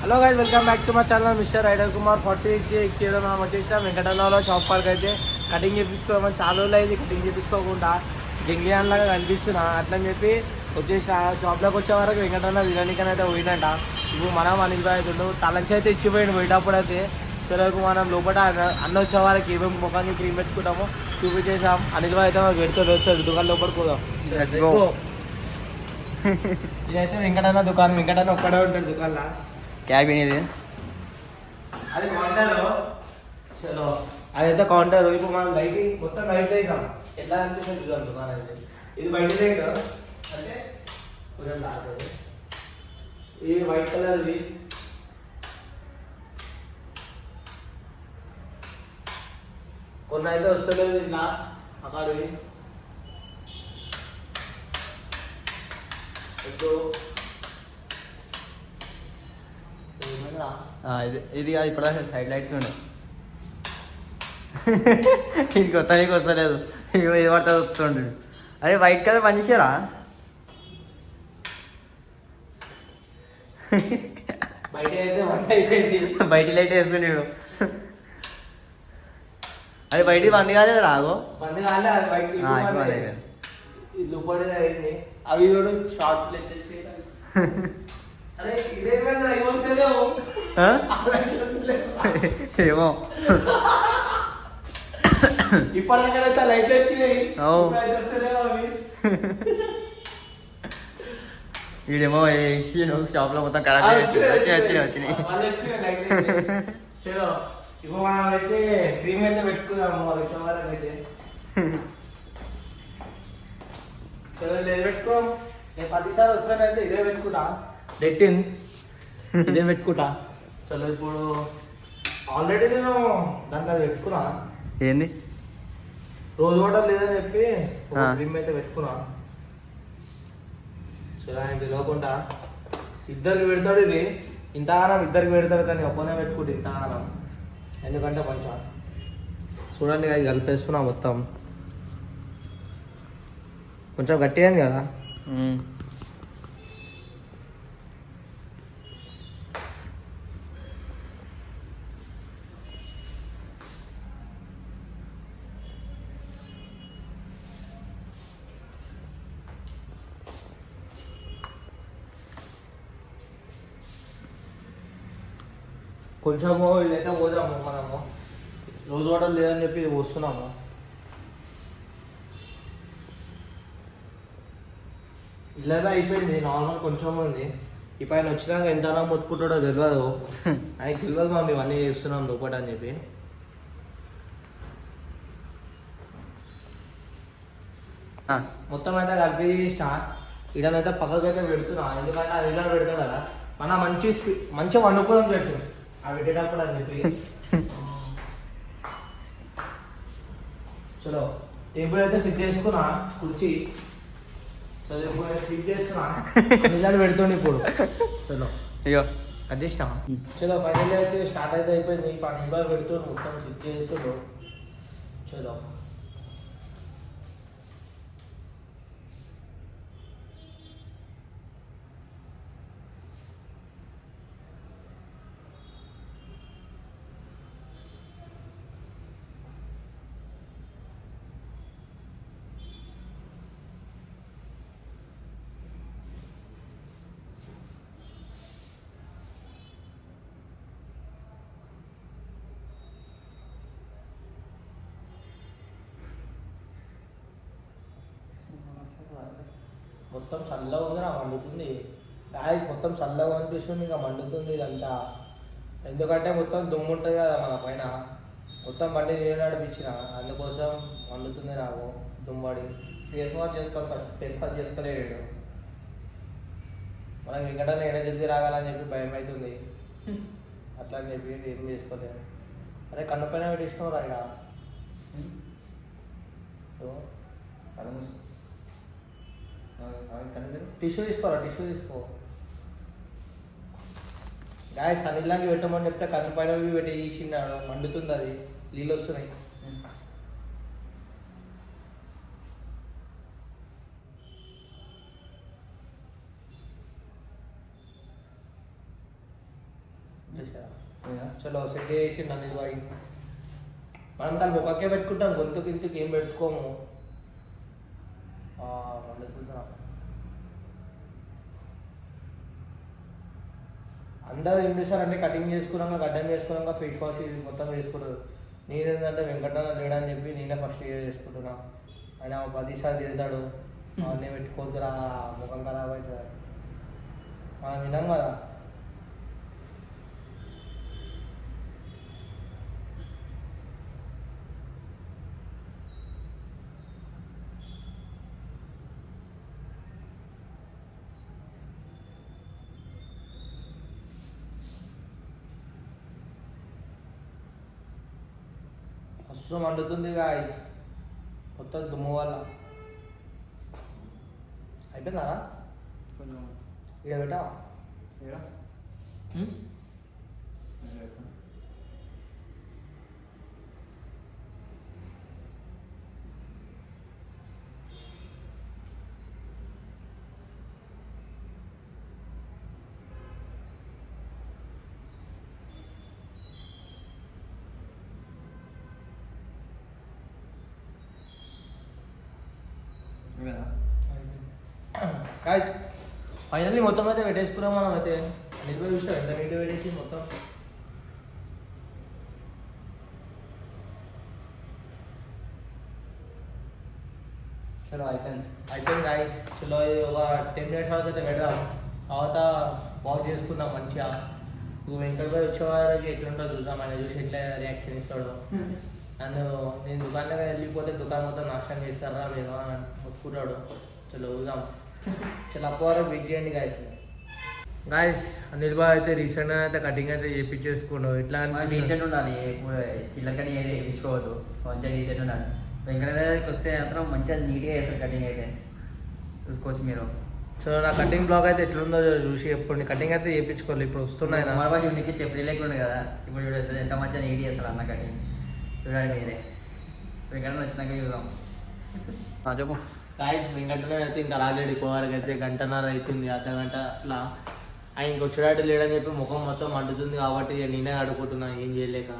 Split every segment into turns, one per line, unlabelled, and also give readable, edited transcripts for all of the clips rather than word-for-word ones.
Hello guys, welcome back to my channel mister rider Kumar 46 చేయడం. మనం వచ్చేసిన వెంకటన్నలో షాప్ పార్క్ అయితే కటింగ్ చేయించుకోమని చాలా రోజులు అయింది. కటింగ్ చేయించుకోకుండా జంగ్లియాన్ లాగా కనిపిస్తున్నా అట్లని చెప్పి వచ్చేసిన షాప్లోకి వచ్చే వరకు వెంకటన్న విరానికని అయితే పోయినట్ట. ఇప్పుడు మనం అనిల్ బాయ్ అవుతుండు తలంచి అయితే ఇచ్చిపోయింది పోయేటప్పుడు అయితే. చివరకు మనం లోపల అన్న వచ్చే వారికి ఏమేమి ముఖాన్ని క్రీమ్ పెట్టుకుంటామో చూపించేసాం. అనిల్ బాయ్ అయితే మాకు పెడుతుంది వచ్చాడు దుకాణం లోపలికి పోదాం. ఇదైతే వెంకటన్న దుకాణం. వెంకటన్న ఒక్కడే ఉంటాడు దుకాణంలో.
క్యాబిన్ ఇది,
అది కౌంటర్. చలో అదైతే కౌంటర్. ఇప్పుడు మనం లైటింగ్ మొత్తం లైట్ వేసాం. ఎట్లా అనిపిస్తుంది చూద్దాం దుకాణం అయితే. ఇది బయట లైట్ అంటే కొంచెం డార్క్. ఇది వైట్ కలర్ది. కొన్ని అయితే వస్తలేదు ఇట్లా అక్కడివి.
ఇది కాదు ఇప్పుడు సైడ్ లైట్స్ ఉన్నాయి. ఇది కొత్త నీకు వస్తలేదు, ఇది పడితే వస్తుండే. అరే వైట్ కలర్ పనిచేసారా? బయట లైట్ వేసుకున్నాడు. అది బయట బంద్ కాలేదు రాగో.
బంద్ కాలే, అది బయట దుప్పటి అయింది. అవి కూడా షార్ట్
ఏమో
ఇప్పటిదాకా లైట్లు వచ్చినాయి.
వీడేమో షాప్ లో మొత్తం ఖరాబ్ వచ్చినాయి.
చలో ఇప్పుడు మనం అయితే క్రీమ్ అయితే పెట్టుకుందాము. అయితే చలో లేదు పెట్టుకో. నేను 10 సార్లు వస్తానైతే ఇదే పెట్టుకుంటా. డెట్టిన్ ఇదే పెట్టుకుంటా. చలో ఇప్పుడు ఆల్రెడీ నేను దాంట్లో అది పెట్టుకున్నా.
ఏంది
రోజు వాటర్ లేదని చెప్పి క్రీమ్ అయితే పెట్టుకున్నా. చలో ఆయన తెలియకుండా ఇద్దరికి పెడతాడు. ఇది ఇంతగానం ఇద్దరికి పెడతాడు, కానీ ఒక్కనే పెట్టుకుంటే ఇంతగానం. ఎందుకంటే కొంచెం చూడండి అది కలిపేసుకున్నా మొత్తం. కొంచెం గట్టిగా అయింది కదా. కొంచెము ఇదైతే పోదాము. మనము రోజు వాటర్ లేదని చెప్పి ఇది పోస్తున్నాము. ఇలాగా అయిపోయింది. నార్మల్ కొంచెం ఉంది. ఈ పైన వచ్చినాక ఎంత మొత్తుకుంటాడో తెలియదు. ఆయనకి తెలియదు మనం ఇవన్నీ చేస్తున్నాం లోపల అని చెప్పి. మొత్తం అయితే కలిపి చేసిన. ఇడనైతే పక్కకైతే పెడుతున్నా. ఎందుకంటే అది ఇలా పెడతాడు కదా, మన మంచిగా వండుకోవడం పెట్టు ఆ పెట్టేటప్పుడు అని చెప్పి. చలో టేబుల్ అయితే సెట్ చేసుకున్నా, కుర్చీ. చలో ఇప్పుడు సెట్ చేసుకున్నా, ఇలాంటి పెడుతుంది ఇప్పుడు. చలో
అయ్యో
అది ఇష్టం. చలో ఫైనల్ అయితే స్టార్ట్ అయితే అయిపోయింది. పని బాగా పెడుతుంది, మొత్తం సెట్ చేస్తుండ్రు. చలో మొత్తం చల్లగా ఉంది. నాకు మండుతుంది. గాయస్ మొత్తం చల్లగా అనిపిస్తుంది, ఇంకా మండుతుంది ఇదంతా. ఎందుకంటే మొత్తం దుమ్ము ఉంటుంది కదా మన పైన. మొత్తం బండి నేను నడిపించిన, అందుకోసం మండుతుంది నాకు దుమ్మడి. ఫేస్ వాష్ చేసుకోవాలి ఫస్ట్, ఫేస్ వాష్ చేసుకోలేడు. మనకి వెంకటనే ఎడ జల్దీ రాగాలని చెప్పి భయం అవుతుంది. అట్లా అని చెప్పి ఏం చేసుకోలేదు. అదే కన్ను పైన పెట్టిస్తావు రా ఇక్కడ. టిష్యూ తీసుకోరా, టిష్యూ తీసుకో. గాయస్ అనిల్లాంటి పెట్టమని చెప్తే కన్ను పైన పెట్టి తీసినాడు. మండుతుంది, అది నీళ్ళు వస్తున్నాయి. చలో సెట్ చేసి నన్ను బాయ్. మనం దాని ముఖకే పెట్టుకుంటాం, గొంతుకు ఇంటికి ఏం పెట్టుకోము. అందరూ ఏం చేస్తారంటే కటింగ్ చేసుకున్నాక గడ్డం చేసుకున్నాక ఫీట్ వాష్ ఇది మొత్తం వేసుకుంటారు. నేనేంటంటే వెంకటన్న లేడని చెప్పి నేనే ఫస్ట్ చేసుకుంటున్నా. ఆయన 10 సార్లు తిడతాడు, అవన్నీ పెట్టుకోవద్దురా ముఖం ఖరాబ్ అవుతుంది. మనం విన్నాం కదా. మస్తు మండుతుంది గాయ్స్ మొత్తం దుమ్ము వల్ల. అయిపోయిందా
కొంచెం
ఇక్కడ పెట్టా గాయ్స్. ఫైనల్లీ మొత్తం అయితే పెట్టేసుకున్నాం మనం. అయితే నిల్వ చూస్తాం ఎంత నీట్గా పెట్టేసి మొత్తం. చలో అయిపోయింది గాయ్స్. చలో ఒక 10 minutes తర్వాత అయితే పెడదాం. తర్వాత బాగు చేసుకుందాం మంచిగా. వెంకట గారు వచ్చేవారికి ఎట్లుంటుందో చూసాం, ఆయన చూసి ఎట్లా రియాక్షన్ ఇస్తాడు. అండ్ నేను దుకాణంలో వెళ్ళిపోతే దుకాణం మొత్తం నాశనం చేస్తారా మీరు అని మొత్తుకుంటాడు. చలో చూద్దాం. చాలా అప్పవరకు వెయిట్ చేయండి గాయస్. అనిల్ బాయ్ అయితే రీసెంట్గా అయితే కటింగ్ అయితే చేయించేసుకోండు. ఇట్లా
డీసెంట్ ఉండాలి, చిల్లకని ఏది వేయించుకోవద్దు, కొంచెం డీసెంట్ ఉండాలి. వెంకటేశ్వరికి వస్తే మాత్రం మంచిగా నీట్గా వేస్తారు కటింగ్ అయితే, చూసుకోవచ్చు మీరు.
సో నా కటింగ్ బ్లాగ్ అయితే ఎట్లుందో చూసి చెప్పండి. కటింగ్ అయితే చేయించుకోవాలి. ఇప్పుడు వస్తున్నాయి
మరొక చూడడానికి చెప్పి లేకుండా కదా. ఇప్పుడు చూడలేదు ఎంత మంచిగా నీట్ చేస్తారు అన్న కటింగ్. చూడండి మీరే, వెంకట వచ్చినాక చూద్దాం. చెప్పు
గాయస్. వెంకటనే అయితే ఇంకా రాలేడు. పోవారికి అయితే 1:30 అవుతుంది, అర్ధగంట అట్లా. ఆయన ఇంకొచ్చేటాడు లేడని చెప్పి ముఖం మొత్తం మండుతుంది కాబట్టి నేనే అడుగుతున్నా, ఏం చేయలేక.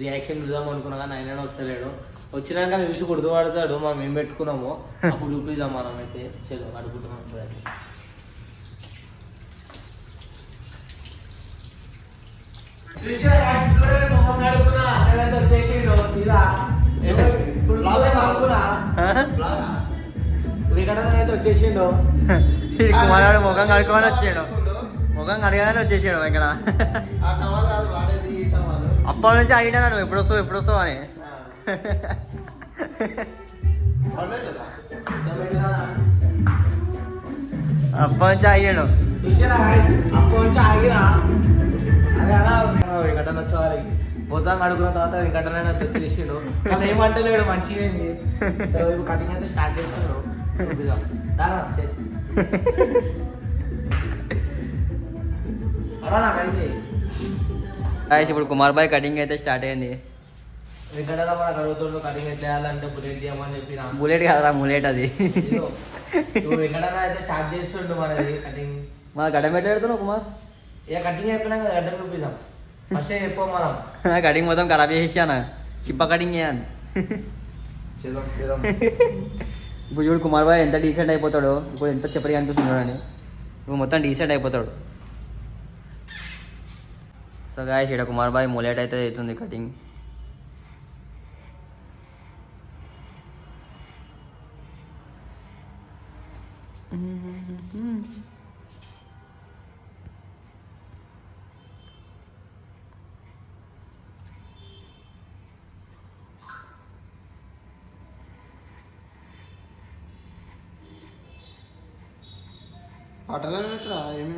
రియాక్షన్ చూద్దాం అనుకున్నా కానీ ఆయననే వస్తలేడు. వచ్చినాక చూసి గుర్తుపడతాడు మనం ఏం పెట్టుకున్నామో, అప్పుడు చూపిద్దాం మనం అయితే. చలో అడుగుతున్నాం చూడండి. వచ్చేసిండు
కుమారుడు ముఖం కడుక్కోమని వచ్చాడు, ముఖం కడగానే వచ్చేసాడు వెంకట. అప్పటి నుంచి అడిగినాడు ఎప్పుడు వస్తావు అని. అప్పటి నుంచి అయ్యాడు.
అప్పటి నుంచి ఆగిరా. అదే అలా వెంకటన్న వచ్చేవారికి భుజం కడుకున్న తర్వాత వెంకటన్న వచ్చేసిండు. కానీ ఏమంటలేడు, మంచిగా అయింది. ఇప్పుడు కటింగ్ అయితే స్టార్ట్ చేస్తున్నాడు.
ఇప్పుడు కుమార్ బాయ్ కటింగ్ అయితే స్టార్ట్ అయింది.
వెంకటన్న మనకు అడుగుతుండు కటింగ్ ఎట్లా వేయాలంటే బుల్లెట్ చేయమని చెప్పి.
బుల్లెట్ కాదా, ముల్లెట్ అది.
వెంకటన్న అయితే స్టార్ట్ చేస్తుండు మనది కటింగ్.
మన గడ్డం పెట్టాడుతున్నావు కుమార్.
ఇక కటింగ్ అయిపోయినాక గడ్డం చూపిస్తాం. ఫస్ట్ చెప్పాం మనం.
కటింగ్ మొత్తం ఖరాబ్ చేసేసాను, చిప్ప కటింగ్ చేయాలి. ఇప్పుడు చూడు కుమార్ బాయ్ ఎంత డీసెంట్ అయిపోతాడు. ఇప్పుడు ఎంత చెప్పరి అనిపిస్తున్నాడు అని, ఇప్పుడు మొత్తం డీసెంట్ అయిపోతాడు. సో గాయస్ ఇక్కడ కుమార్ బాయ్ ములేట్ అయితే అవుతుంది కటింగ్.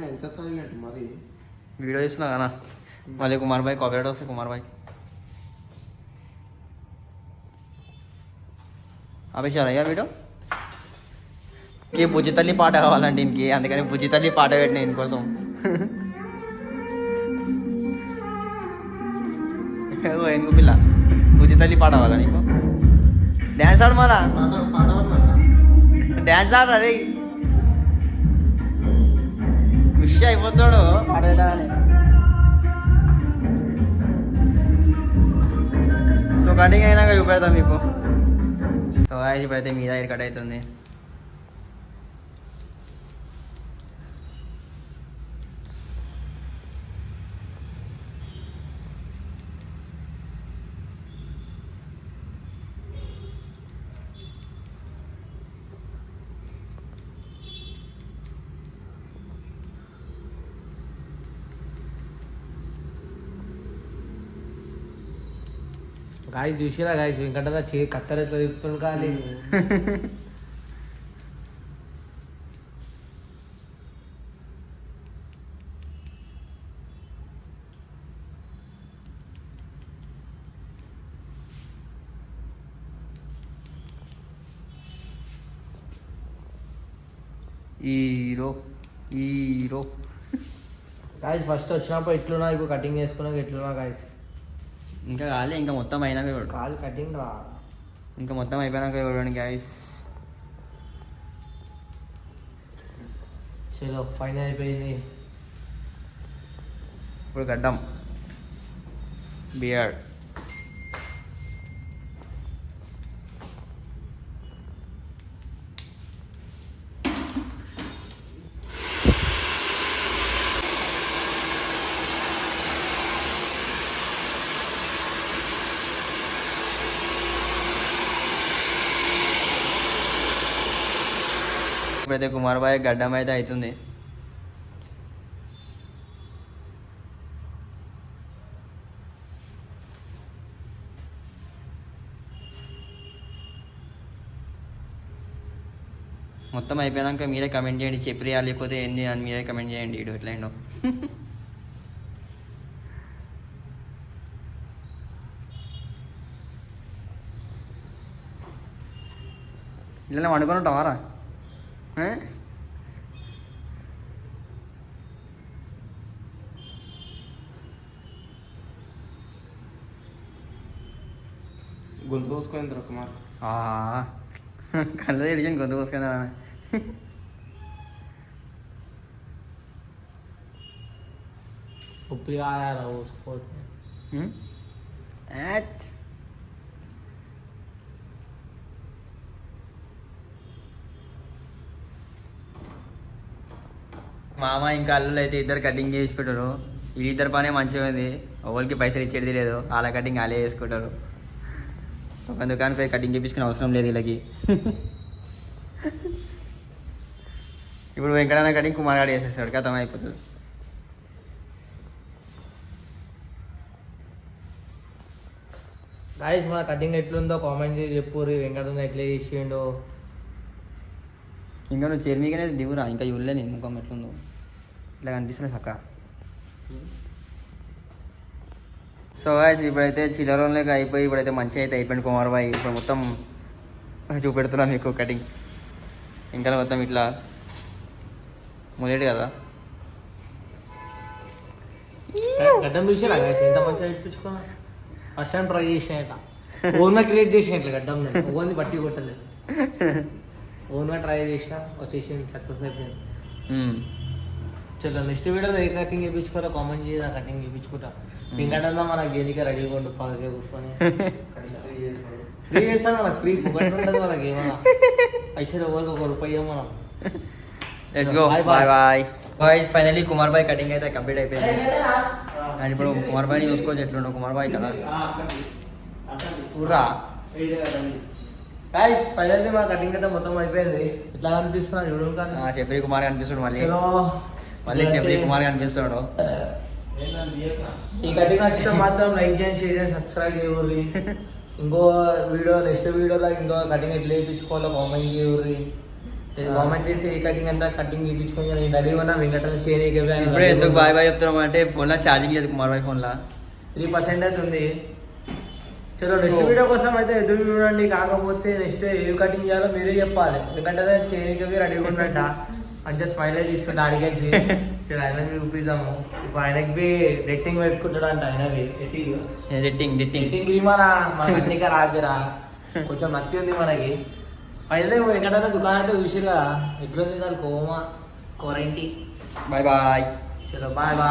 ఎంత సైలెంట్ మరి
వీడియో ఇస్తున్నా కదా మళ్ళీ కుమార్ బాయ్ కాపీరైట్ వస్తాయి. కుమార్ బాయ్ ఆపేశారు అయ్యా వీడియో. ఈ బుజ్జి తల్లి పాట కావాలంటే ఇంకి, అందుకని బుజ్జి తల్లి పాట పెట్టిన ఇంకోసం. ఎందుకు పిల్ల బుజ్జి తల్లి పాట కావాలా నీకు? డ్యాన్స్ ఆడు మళ్ళా, డ్యాన్స్ ఆడరా రే. ఖుషి అయిపోతాడు పాట పెట్టాలని. కటింగ్ అయినాక చూపెడతాం మీకు. సో ఇప్పుడైతే మీద హెయిర్ కట్ అవుతుంది.
గాయస్ చూసిరా గాయస్ వెంకట కత్తెర ఎట్లా తిప్పుతుండు కాలి.
హీరో
గాయస్ ఫస్ట్ వచ్చినప్పుడు ఎట్లున్నా, ఇప్పుడు కటింగ్ చేసుకున్నాక ఎట్లున్నా గాయస్.
ఇంకా కాలే, ఇంకా మొత్తం అయినాక చూడు.
కాలు కటింగ్ రా,
ఇంకా మొత్తం అయిపోయినాక చూడండి గాయస్.
చలో ఫైనల్ అయిపోయింది.
ఇప్పుడు గడ్డం, బియర్డ్. ఇప్పుడైతే కుమార్ బాయ్ గడ్డం అయితే అవుతుంది. మొత్తం అయిపోయాక మీరే కమెంట్ చేయండి, చెప్పిరియా లేకపోతే ఏంది అని మీరే కమెంట్ చేయండి. ఇటు ఎట్లా ఏంటో ఇట్లా వండుకొని ఉంటావారా?
గొంతు కోసుకుంది కుమార్.
కళ్ళు తెలిసి గొంతు కోసుకుందా?
ఉప్పు కాదా కోసుకోవచ్చు. మామ ఇంకా అల్లులు అయితే ఇద్దరు కటింగ్ చేసుకుంటారు. వీళ్ళిద్దరు పనే మంచిగా ఉంది, ఎవరికి పైసలు ఇచ్చేది లేదు. వాళ్ళ కటింగ్ వాళ్ళే చేసుకుంటారు. ఒక దుకాణం పోయి కటింగ్ చేయించుకునే అవసరం లేదు వీళ్ళకి. ఇప్పుడు వెంకటన్న కటింగ్ కుమార్ గారు చేసేస్తాడు, కథం అయిపోతుంది. గాయస్ మన కటింగ్ ఎట్లుందో కామెంట్ చేసి చెప్పుర్రి. వెంకటన్న ఎట్లా చేసిండో.
ఇంకా నువ్వు చర్మీగానే దిగురా, ఇంకా చూడలే నేను ముఖం ఎట్లుందో. ఇట్లా కనిపిస్తుంది చక్క. సో గాయస్ ఇప్పుడైతే చిల్లరంలోకి అయిపోయి ఇప్పుడైతే మంచిగా అయితే అయిపోయింది కుమార్ బాయ్. ఇప్పుడు మొత్తం చూపెడుతున్నాను మీకు కటింగ్. ఇంకా మొత్తం ఇట్లా మొదటి కదా
గడ్డం చూసారా గాయస్ ఎంత మంచిగా ఇప్పించుకున్నా. ఫస్ట్ టైం ట్రై చేసినట, ఓన్గా క్రియేట్ చేసిన ఇట్లా గడ్డం. నేను ఓన్ది బట్టి కొట్టలేదు, ఓన్గా ట్రై చేసిన వచ్చేసి సక్సెస్ అయిపోయింది. చలో నెక్స్ట్ వీడియోలో ఏ కటింగ్ చేయించుకోరా కామెంట్ చేసి ఆ కటింగ్ చేయించుకుంటా. ఇంకటన్నా మనకి దేనికే రెడీగా ఉండు, పక్కకే కూర్చొని ఫ్రీ చేస్తాను. మనకు ఫ్రీ పుకట్ ఉండదు మనకి. ఏమన్నా పైసలు ఎవరికి ఒక రూపాయి మనం.
Bye bye boys. Finally Kumar boy cutting అయితే కంప్లీట్ అయిపోయింది. అండ్ ఇప్పుడు కుమార్ బాయ్ని చూసుకోవచ్చు ఎట్లుండవు. కుమార్ బాయ్ కదా ఊరా.
గాయ్స్ ఫైనల్లీ మా కటింగ్ అయితే మొత్తం అయిపోయింది. ఇట్లా కనిపిస్తున్నాడు చూడు.
చెప్పి కుమార్ కనిపిస్తాడు, మళ్ళీ చెప్పి కుమార్ కనిపిస్తాడు.
ఈ కటింగ్ నచ్చితే మాత్రం లైక్ చేయండి, షేర్ చేయండి, సబ్స్క్రైబ్ చేయకూరి. ఇంకో వీడియో నెక్స్ట్ వీడియోలో ఇంకో కటింగ్ ఎట్లా వేయించుకోవాలో కామెంట్ చేయకూరి. కామెంట్ చేసి ఏ కటింగ్ అంటే కటింగ్ వేయించుకొని నేను రెడీ ఉన్నా. వెంకటన్న చేయనీకి
ఇప్పుడే ఎందుకు బాయ్ బాయ్ చెప్తున్నాం అంటే ఫోన్లో ఛార్జింగ్ లేదు కుమార్ బాయ్ ఫోన్లో
3% అయితే ఉంది. చలో నెక్స్ట్ వీడియో కోసం అయితే ఎదురు చూడండి. కాకపోతే నెక్స్ట్ ఏ కటింగ్ చేయాలో మీరే చెప్పాలి. ఎందుకంటే చేయనీకి రెడీగా ఉన్నట్ట మంచిగా స్మైల్ అయితే తీసుకుంటే అడిగేసి ఆయన చూపిస్తాము. ఇప్పుడు ఆయనకి రెట్టింగ్ పెట్టుకుంటాడు అంట. ఆయనవి రెట్టింగ్ గ్రీమారా మన అన్నిక రాజరా కొంచెం నత్తి ఉంది మనకి. అయితే ఎక్కడైనా దుకాణం అయితే చూసిరు కదా ఎట్లుంది దాని కోమా క్వారంటీ.
Bye bye.
చలో బాయ్ బాయ్.